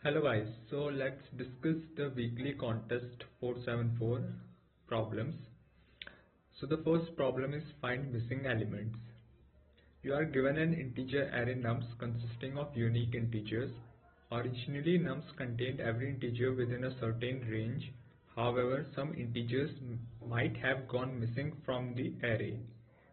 Hello guys, so let's discuss the weekly contest 474 problems. So the first problem is find missing elements. You are given an integer array nums consisting of unique integers. Originally nums contained every integer within a certain range. However, some integers might have gone missing from the array.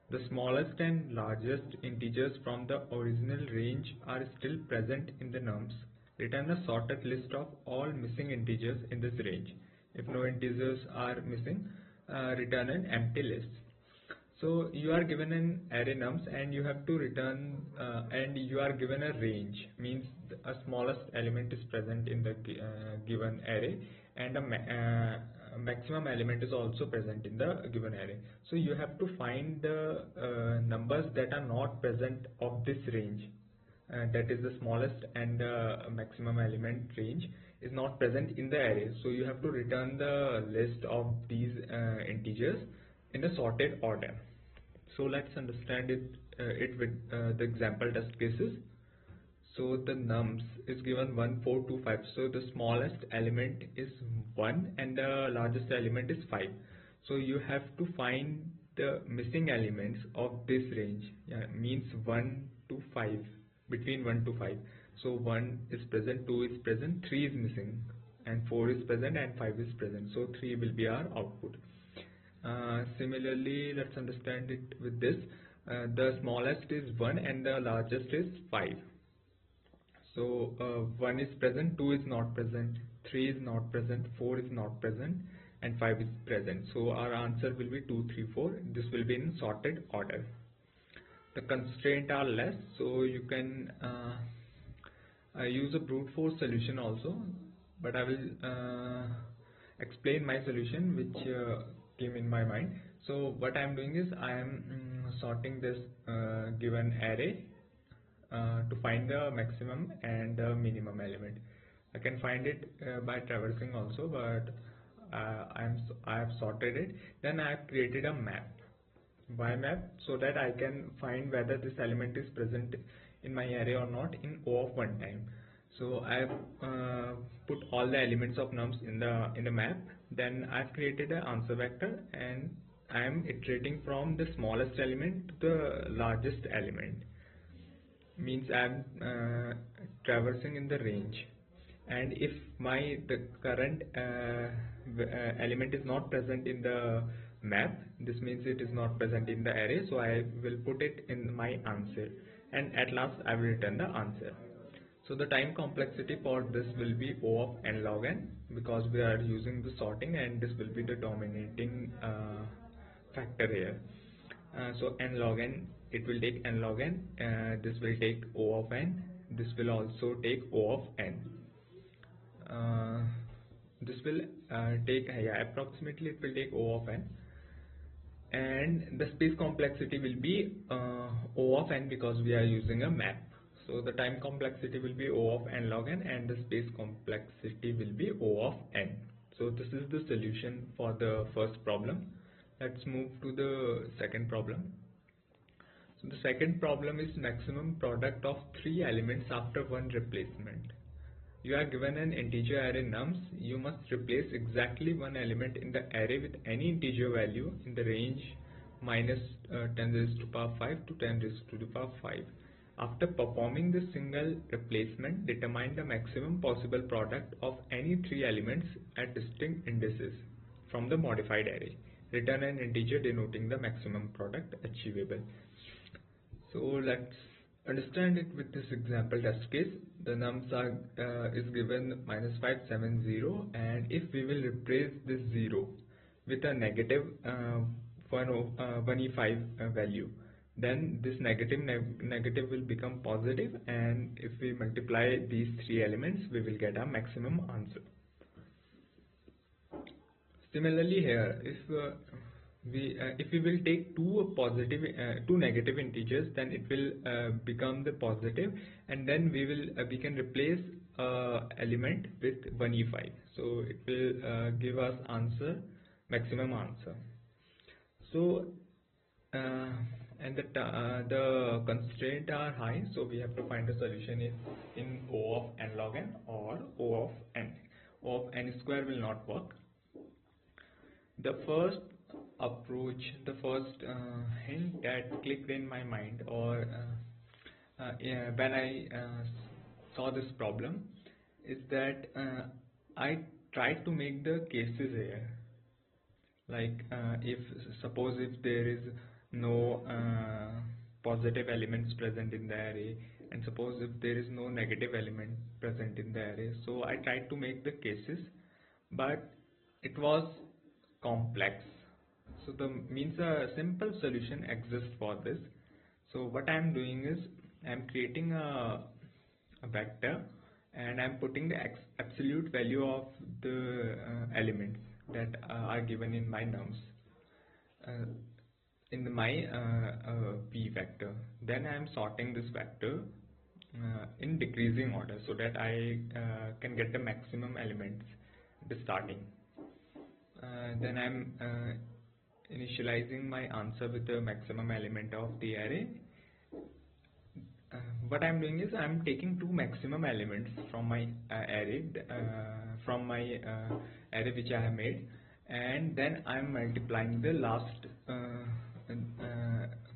The smallest and largest integers from the original range are still present in the nums. Return a sorted list of all missing integers in this range. If no integers are missing, return an empty list. So you are given an array nums and you have to return and you are given a range, means a smallest element is present in the given array and a maximum element is also present in the given array. So you have to find the numbers that are not present of this range. That is the smallest and maximum element range is not present in the array. So you have to return the list of these integers in a sorted order. So let's understand it with the example test cases. So the nums is given 1, 4, 2, 5. So the smallest element is 1 and the largest element is 5. So you have to find the missing elements of this range. Means 1 to 5, between 1 to 5. So 1 is present, 2 is present, 3 is missing, and 4 is present and 5 is present. So 3 will be our output. Similarly, let's understand it with this. The smallest is 1 and the largest is 5. So 1 is present, 2 is not present, 3 is not present, 4 is not present, and 5 is present. So our answer will be 2, 3, 4. This will be in sorted order. The constraints are less, so you can use a brute force solution also, but I will explain my solution which came in my mind. So what I am doing is I am sorting this given array to find the maximum and the minimum element. I can find it by traversing also, but I have sorted it. Then I have created a map, by map, so that I can find whether this element is present in my array or not in O of one time. So I have put all the elements of nums in the map. Then I have created an answer vector and I am iterating from the smallest element to the largest element. Means I am traversing in the range, and if the current element is not present in the map, this means it is not present in the array, so I will put it in my answer, and at last I will return the answer. So the time complexity for this will be O of n log n, because we are using the sorting and this will be the dominating factor here. So n log n, it will take n log n, this will take O of n, this will also take O of n. This will take approximately it will take O of n, and the space complexity will be O of n, because we are using a map. So the time complexity will be O of n log n and the space complexity will be O of n. So this is the solution for the first problem. Let's move to the second problem. So the second problem is maximum product of 3 elements after one replacement. You are given an integer array nums. You must replace exactly one element in the array with any integer value in the range minus 10 raised to the power 5 to 10 raised to the power 5. After performing the single replacement, determine the maximum possible product of any 3 elements at distinct indices from the modified array. Return an integer denoting the maximum product achievable. So let's understand it with this example test case. The nums is given -570, and if we will replace this 0 with a negative 1e5 value, then this negative will become positive, and if we multiply these 3 elements, we will get a maximum answer. Similarly here, if we will take two negative integers, then it will become the positive, and then we can replace element with 1e5, so it will give us maximum answer. So and the constraints are high, so we have to find a solution in O of n log n or O square will not work. The first approach, the first hint that clicked in my mind, or yeah, when I saw this problem, is that I tried to make the cases here. Like if suppose if there is no positive elements present in the array, and suppose if there is no negative element present in the array, so I tried to make the cases, but it was complex. So the means a simple solution exists for this. So what I am doing is I am creating a vector, and I am putting the absolute value of the elements that are given in my nums in my p vector. Then I am sorting this vector in decreasing order so that I can get the maximum elements at the starting. Then I'm initializing my answer with the maximum element of the array. What I'm doing is I'm taking two maximum elements from my array, which I have made, and then I'm multiplying the last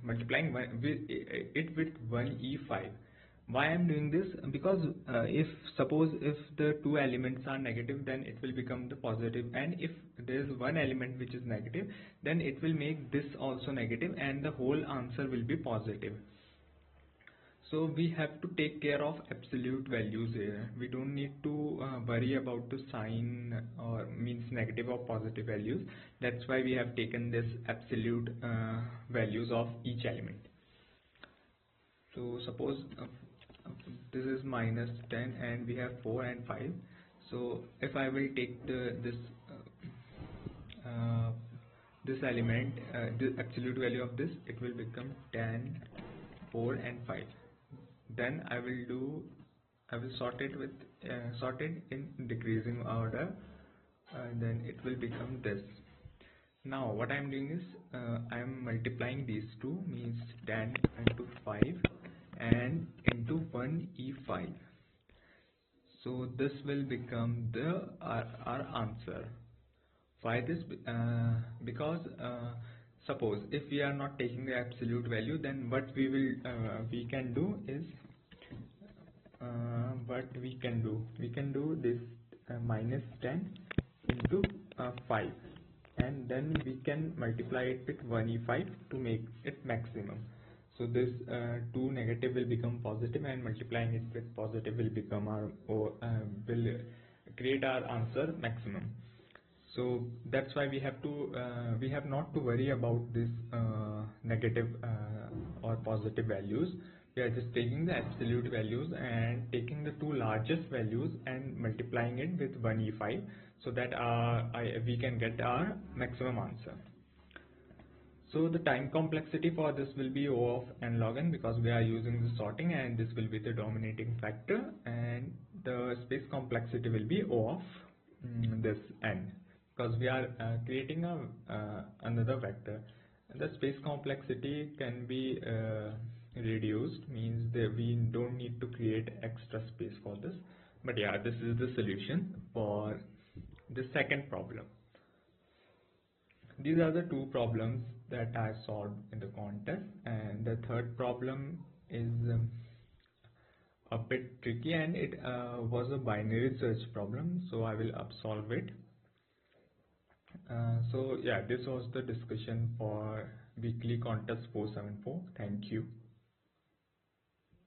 multiplying it with 1e5. Why I'm doing this? Because if suppose if the two elements are negative, then it will become the positive, and if there is one element which is negative, then it will make this also negative, and the whole answer will be positive. So we have to take care of absolute values here. We don't need to worry about the sign or means negative or positive values. That's why we have taken this absolute values of each element. So suppose this is minus 10 and we have 4 and 5. So if I will take this element, the absolute value of this, it will become 10, 4 and 5. Then I will sort it with sorted in decreasing order, then it will become this. Now what I am doing is I am multiplying these two, means 10 into 5 and into 1e5. So this will become the our answer. Why this? Because suppose if we are not taking the absolute value, then what we can do is we can do this minus 10 into 5, and then we can multiply it with 1e5 to make it maximum. So this 2 negative will become positive, and multiplying it with positive will become our will create our answer maximum. So that's why we have not to worry about this negative or positive values. We are just taking the absolute values and taking the two largest values and multiplying it with 1e5, so that we can get our maximum answer. So the time complexity for this will be O of n log n, because we are using the sorting, and this will be the dominating factor, and the space complexity will be O of this n, because we are creating another vector. The space complexity can be reduced, means that we don't need to create extra space for this. But yeah, this is the solution for the second problem. These are the two problems that I solved in the contest, and the third problem is a bit tricky, and it was a binary search problem, so I will solve it. So yeah, this was the discussion for weekly contest 474. Thank you.